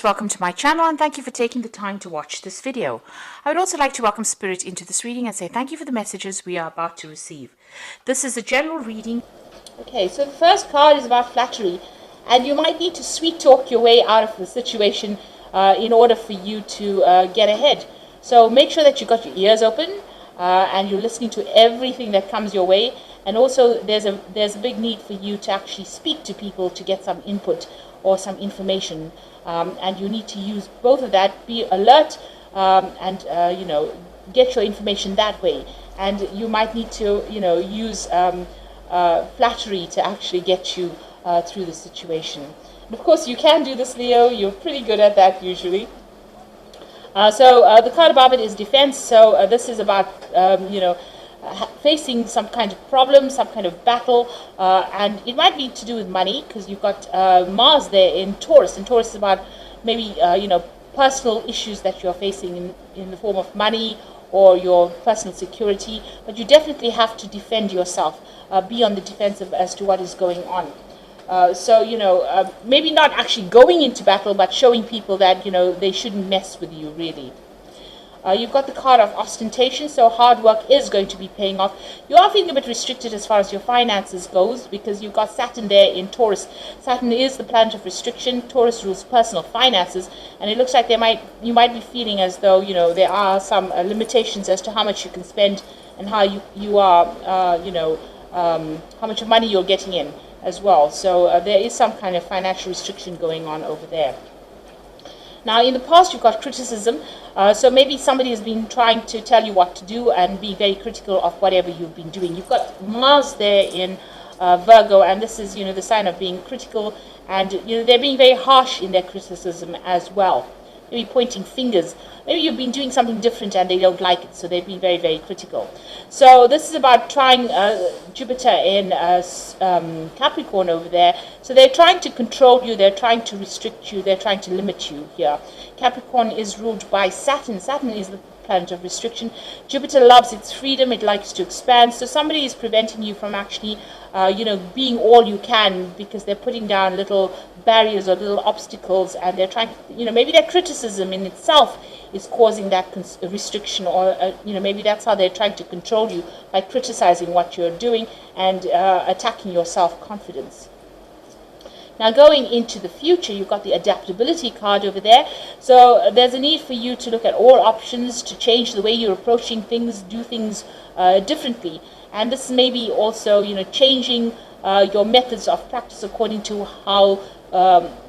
Welcome to my channel and thank you for taking the time to watch this video. I would also like to welcome Spirit into this reading and say thank you for the messages we are about to receive. This is a general reading. Okay, so the first card is about flattery, and you might need to sweet talk your way out of the situation in order for you to get ahead. So make sure that you've got your ears open and you're listening to everything that comes your way. And also there's a big need for you to actually speak to people to get some input or some information. And you need to use both of that, be alert and get your information that way. And you might need to use flattery to actually get you through the situation. And of course you can do this, Leo. You're pretty good at that usually. So the card above it is defense. So this is about facing some kind of problem, some kind of battle, and it might be to do with money, because you've got Mars there in Taurus, and Taurus is about maybe personal issues that you're facing in the form of money or your personal security. But you definitely have to defend yourself, be on the defensive as to what is going on. Maybe not actually going into battle, but showing people that they shouldn't mess with you, really. You've got the card of ostentation, so hard work is going to be paying off. You are feeling a bit restricted as far as your finances goes, because you've got Saturn there in Taurus. Saturn is the planet of restriction. Taurus rules personal finances, and it looks like you might be feeling as though there are some limitations as to how much you can spend and how how much money you're getting in as well. So there is some kind of financial restriction going on over there. Now, in the past, you've got criticism. So maybe somebody has been trying to tell you what to do and be very critical of whatever you've been doing. You've got Mars there in Virgo, and this is, the sign of being critical. And, they're being very harsh in their criticism as well. Maybe pointing fingers. Maybe you've been doing something different and they don't like it, so they've been very, very critical. So this is about trying Jupiter in Capricorn over there. So they're trying to control you, they're trying to restrict you, they're trying to limit you here. Capricorn is ruled by Saturn. Saturn is the planet of restriction. Jupiter loves its freedom, it likes to expand. So somebody is preventing you from actually being all you can, because they're putting down little barriers or little obstacles, and they're trying maybe their criticism in itself is causing that restriction, or maybe that's how they're trying to control you, by criticizing what you're doing and attacking your self-confidence. Now, going into the future, you've got the adaptability card over there. So there's a need for you to look at all options, to change the way you're approaching things, do things differently. And this may be also, changing your methods of practice according to how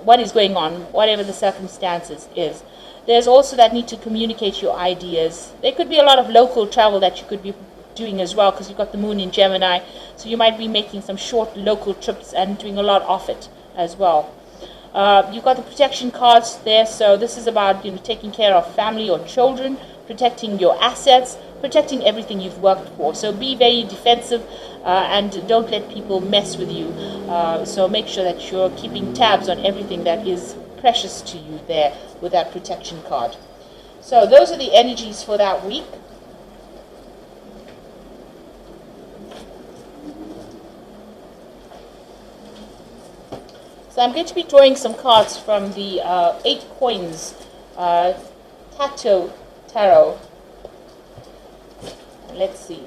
what is going on, whatever the circumstances is. There's also that need to communicate your ideas. There could be a lot of local travel that you could be doing as well, because you've got the moon in Gemini. So you might be making some short local trips and doing a lot of it as well. You've got the protection cards there. So this is about taking care of family or children, protecting your assets, protecting everything you've worked for. So be very defensive and don't let people mess with you. So make sure that you're keeping tabs on everything that is precious to you there with that protection card. So those are the energies for that week. So I'm going to be drawing some cards from the 8 Coins Tarot. Let's see.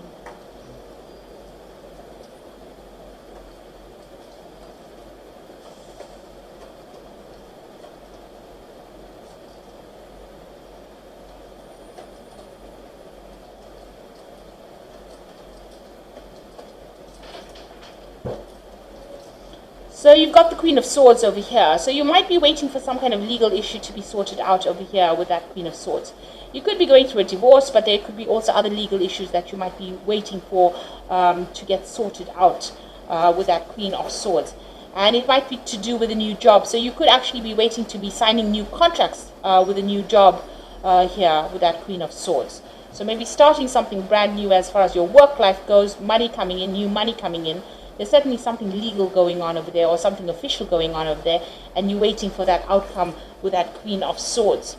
So you've got the Queen of Swords over here. So you might be waiting for some kind of legal issue to be sorted out over here with that Queen of Swords. You could be going through a divorce, but there could be also other legal issues that you might be waiting for to get sorted out with that Queen of Swords. And it might be to do with a new job. So you could actually be waiting to be signing new contracts with a new job here with that Queen of Swords. So maybe starting something brand new as far as your work life goes, money coming in, new money coming in. There's certainly something legal going on over there, or something official going on over there, and you're waiting for that outcome with that Queen of Swords.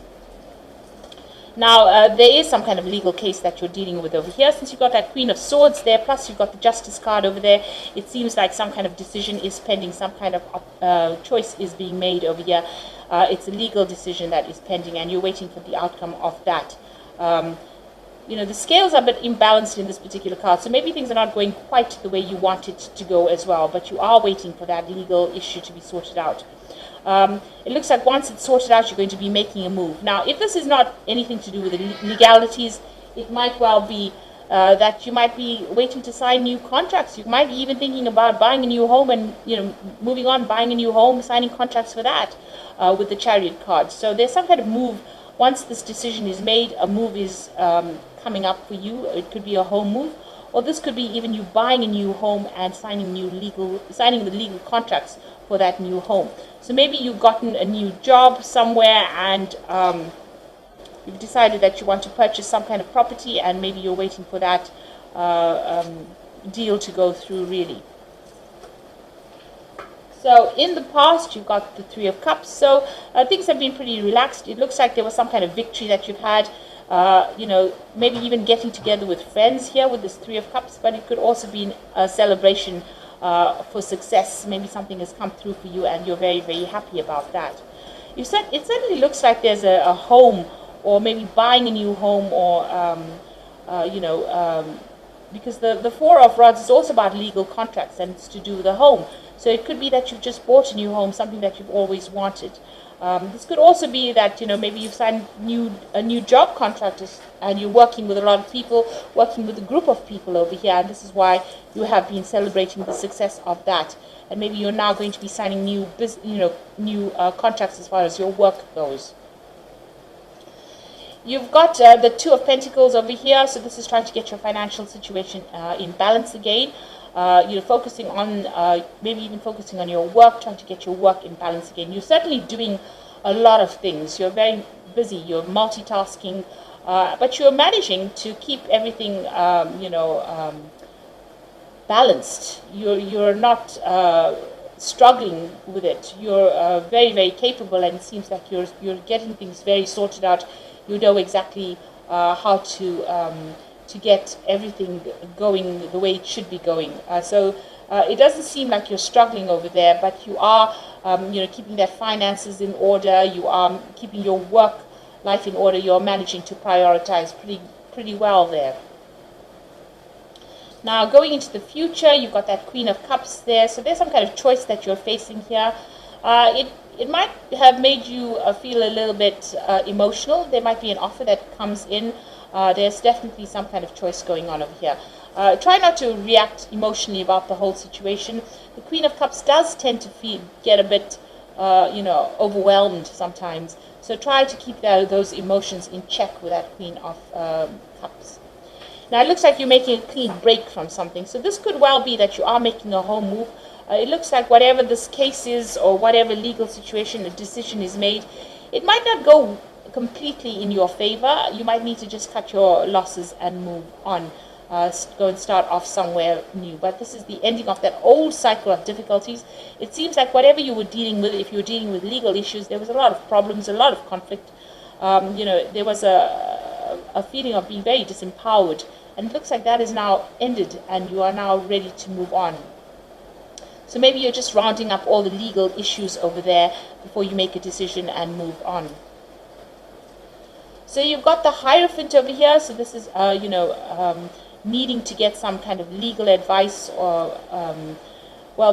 Now, there is some kind of legal case that you're dealing with over here. Since you've got that Queen of Swords there, plus you've got the Justice card over there, it seems like some kind of decision is pending, some kind of choice is being made over here. it's a legal decision that is pending, and you're waiting for the outcome of that. The scales are a bit imbalanced in this particular card, so maybe things are not going quite the way you want it to go as well, but you are waiting for that legal issue to be sorted out. It looks like once it's sorted out, you're going to be making a move. Now, if this is not anything to do with the legalities, it might well be that you might be waiting to sign new contracts. You might be even thinking about buying a new home and, moving on, buying a new home, signing contracts for that with the Chariot card. So there's some kind of move. Once this decision is made, a move is coming up for you. It could be a home move, or this could be even you buying a new home and signing the legal contracts for that new home. So maybe you've gotten a new job somewhere, and you've decided that you want to purchase some kind of property, and maybe you're waiting for that deal to go through, really. So in the past, you've got the Three of Cups. So things have been pretty relaxed. It looks like there was some kind of victory that you've had. Maybe even getting together with friends here with this Three of Cups, but it could also be a celebration for success. Maybe something has come through for you, and you're very, very happy about that. It certainly looks like there's a home, or maybe buying a new home, or because the Four of Rods is also about legal contracts, and it's to do with a home. So it could be that you've just bought a new home, something that you've always wanted. This could also be that, maybe you've signed a new job contract, and you're working with a lot of people, working with a group of people over here, and this is why you have been celebrating the success of that. And maybe you're now going to be signing new contracts as far as your work goes. You've got the Two of Pentacles over here, so this is trying to get your financial situation in balance again. Focusing on, maybe even focusing on your work, trying to get your work in balance again. You're certainly doing a lot of things. You're very busy. You're multitasking, but you're managing to keep everything, balanced. You're not struggling with it. You're very, very capable, and it seems like you're getting things very sorted out. You know exactly how to get everything going the way it should be going. So it doesn't seem like you're struggling over there, but you are, keeping that finances in order. You are keeping your work life in order. You're managing to prioritize pretty well there. Now, going into the future, you've got that Queen of Cups there. So there's some kind of choice that you're facing here. It might have made you feel a little bit emotional. There might be an offer that comes in. There's definitely some kind of choice going on over here. Try not to react emotionally about the whole situation. The Queen of Cups does tend to get a bit, overwhelmed sometimes. So try to keep those emotions in check with that Queen of Cups. Now, it looks like you're making a clean break from something. So this could well be that you are making a home move. It looks like whatever this case is, or whatever legal situation, a decision is made, it might not go completely in your favor. You might need to just cut your losses and move on. Go and start off somewhere new. But this is the ending of that old cycle of difficulties. It seems like whatever you were dealing with, if you were dealing with legal issues, there was a lot of problems, a lot of conflict. There was a feeling of being very disempowered. And it looks like that is now ended, and you are now ready to move on. So maybe you're just rounding up all the legal issues over there before you make a decision and move on. So you've got the Hierophant over here. So this is, needing to get some kind of legal advice, or,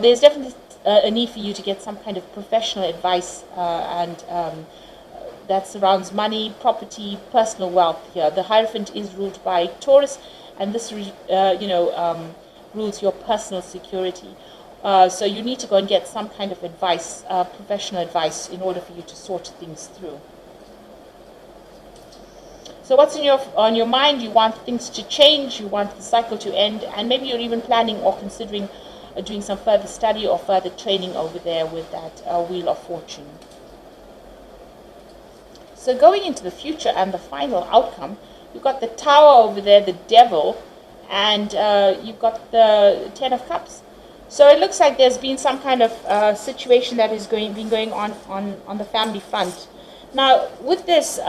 there's definitely a need for you to get some kind of professional advice, and that surrounds money, property, personal wealth here. The Hierophant is ruled by Taurus, and this, rules your personal security. So you need to go and get some kind of advice, professional advice, in order for you to sort things through. So what's on your mind? You want things to change, you want the cycle to end, and maybe you're even planning or considering doing some further study or further training over there with that Wheel of Fortune. So going into the future and the final outcome, you've got the Tower over there, the Devil, and you've got the Ten of Cups. So it looks like there's been some kind of situation that is been going on the family front. Now, with this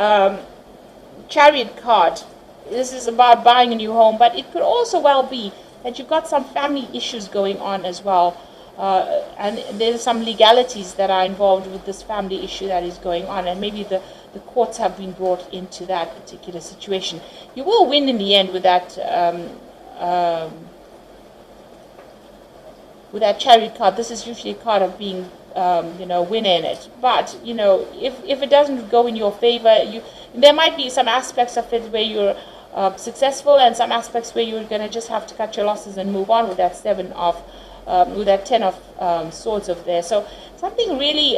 Chariot card, this is about buying a new home, but it could also well be that you've got some family issues going on as well. and there's some legalities that are involved with this family issue that is going on, and maybe the courts have been brought into that particular situation. You will win in the end with that Chariot card. This is usually a card of being winner in it, but if it doesn't go in your favor, there might be some aspects of it where you're successful, and some aspects where you're going to just have to cut your losses and move on with that with that 10 of swords over there. So something really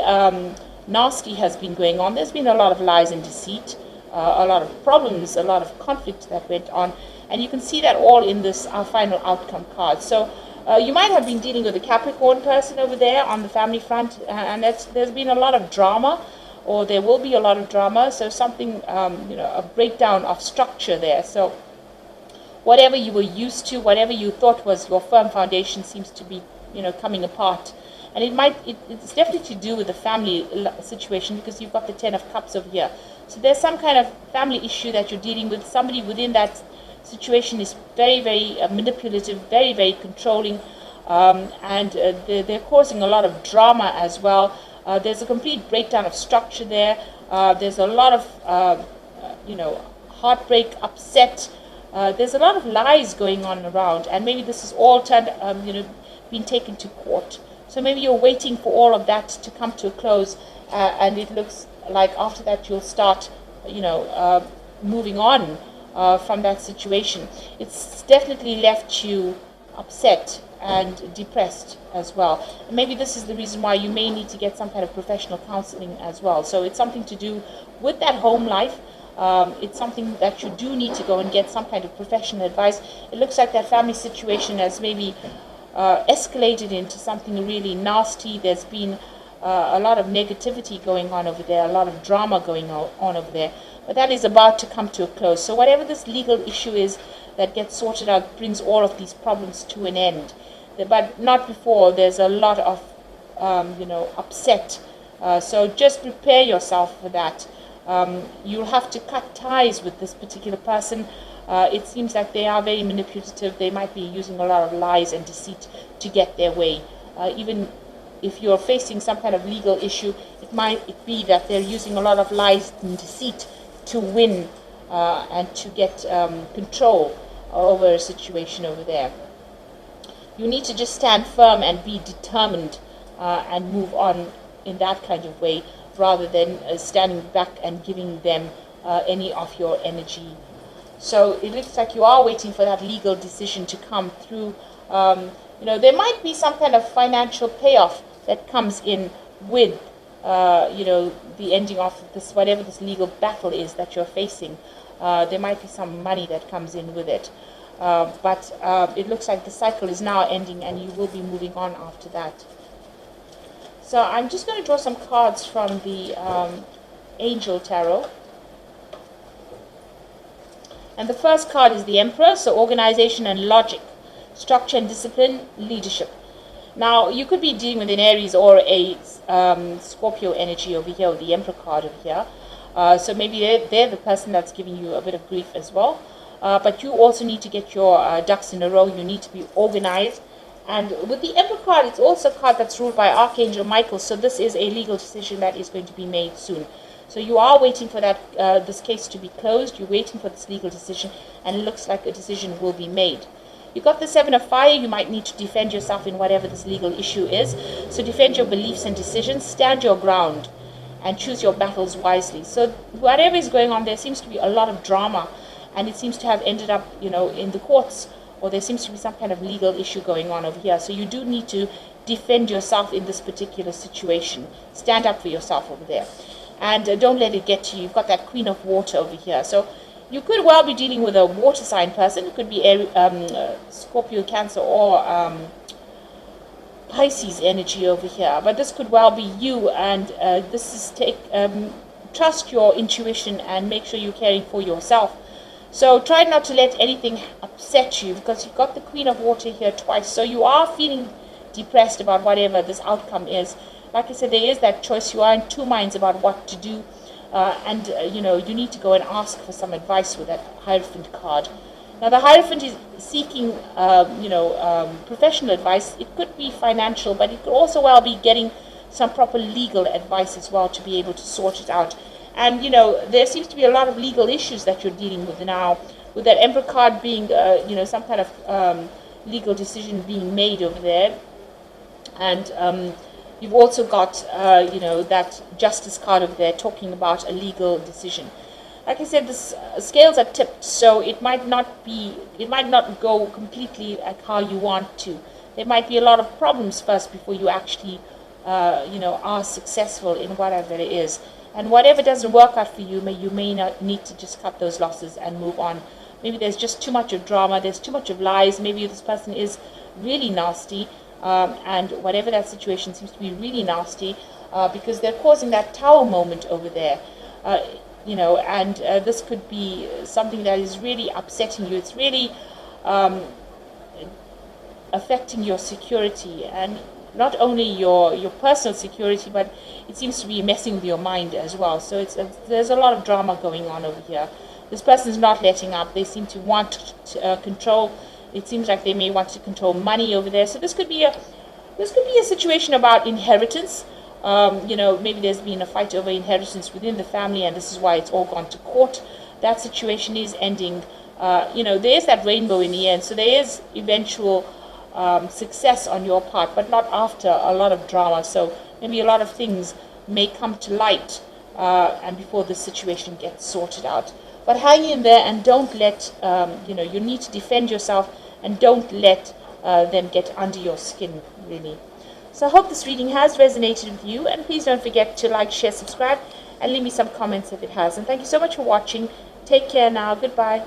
nasty has been going on. There's been a lot of lies and deceit, a lot of problems, a lot of conflict that went on, and you can see that all in this final outcome card. So you might have been dealing with a Capricorn person over there on the family front, and there's been a lot of drama, or there will be a lot of drama. So something, a breakdown of structure there. So whatever you were used to, whatever you thought was your firm foundation, seems to be, coming apart. And it's definitely to do with the family situation, because you've got the 10 of Cups over here. So there's some kind of family issue that you're dealing with. Somebody within that situation is very, very manipulative, very, very controlling, and they're causing a lot of drama as well. There's a complete breakdown of structure there. There's a lot of, heartbreak, upset. There's a lot of lies going on around, and maybe this is all being taken to court. So maybe you're waiting for all of that to come to a close, and it looks like after that you'll start, moving on from that situation. It's definitely left you upset and depressed as well. And maybe this is the reason why you may need to get some kind of professional counseling as well. So it's something to do with that home life. It's something that you do need to go and get some kind of professional advice. It looks like that family situation has maybe escalated into something really nasty. There's been a lot of negativity going on over there, a lot of drama going on over there. But that is about to come to a close. So whatever this legal issue is that gets sorted out brings all of these problems to an end. But not before there's a lot of, upset. So just prepare yourself for that. You'll have to cut ties with this particular person. It seems like they are very manipulative. They might be using a lot of lies and deceit to get their way. Even if you're facing some kind of legal issue, it might be that they're using a lot of lies and deceit to win and to get control over a situation over there. You need to just stand firm and be determined and move on in that kind of way, rather than standing back and giving them any of your energy. So it looks like you are waiting for that legal decision to come through. There might be some kind of financial payoff that comes in with the ending of this, whatever this legal battle is that you're facing. There might be some money that comes in with it. But it looks like the cycle is now ending, and you will be moving on after that. So I'm just going to draw some cards from the Angel Tarot. And the first card is the Emperor, so organization and logic, structure and discipline, leadership. Now, you could be dealing with an Aries or a Scorpio energy over here, or the Emperor card over here. So maybe they're the person that's giving you a bit of grief as well. But you also need to get your ducks in a row. You need to be organized. And with the Emperor card, it's also a card that's ruled by Archangel Michael. So this is a legal decision that is going to be made soon. So you are waiting for that this case to be closed. You're waiting for this legal decision, and it looks like a decision will be made. You got the Seven of Fire. You might need to defend yourself in whatever this legal issue is. So defend your beliefs and decisions. Stand your ground and choose your battles wisely. So whatever is going on, there seems to be a lot of drama, and it seems to have ended up, in the courts, or there seems to be some kind of legal issue going on over here. So you do need to defend yourself in this particular situation. Stand up for yourself over there. And don't let it get to you. You've got that Queen of Water over here. So you could well be dealing with a water sign person. It could be Scorpio, Cancer, or Pisces energy over here. But this could well be you. And this is trust your intuition and make sure you're caring for yourself. So try not to let anything upset you, because you've got the Queen of Water here twice. So you are feeling depressed about whatever this outcome is. Like I said, there is that choice. You are in two minds about what to do. You need to go and ask for some advice with that Hierophant card. Now, the Hierophant is seeking, professional advice. It could be financial, but it could also well be getting some proper legal advice as well to be able to sort it out. And, there seems to be a lot of legal issues that you're dealing with now, with that Emperor card being, some kind of legal decision being made over there. And you've also got, that Justice card over there talking about a legal decision. Like I said, the scales are tipped, so it might not go completely like how you want to. There might be a lot of problems first before you actually, are successful in whatever it is. And whatever doesn't work out for you, you may not need to just cut those losses and move on. Maybe there's just too much of drama, there's too much of lies, maybe this person is really nasty, and whatever that situation seems to be really nasty, because they're causing that tower moment over there. And this could be something that is really upsetting you. It's really affecting your security, and not only your personal security, but it seems to be messing with your mind as well. So there's a lot of drama going on over here. This person is not letting up. They seem to want to control. It seems like they may want to control money over there. So this could be a situation about inheritance. Maybe there's been a fight over inheritance within the family, and this is why it's all gone to court. That situation is ending. There is that rainbow in the end, so there is eventual success on your part, but not after a lot of drama. So maybe a lot of things may come to light, and before the situation gets sorted out. But hang in there, and don't let, you need to defend yourself, and don't let them get under your skin, really. So I hope this reading has resonated with you, and please don't forget to like, share, subscribe, and leave me some comments if it has. And thank you so much for watching. Take care now. Goodbye.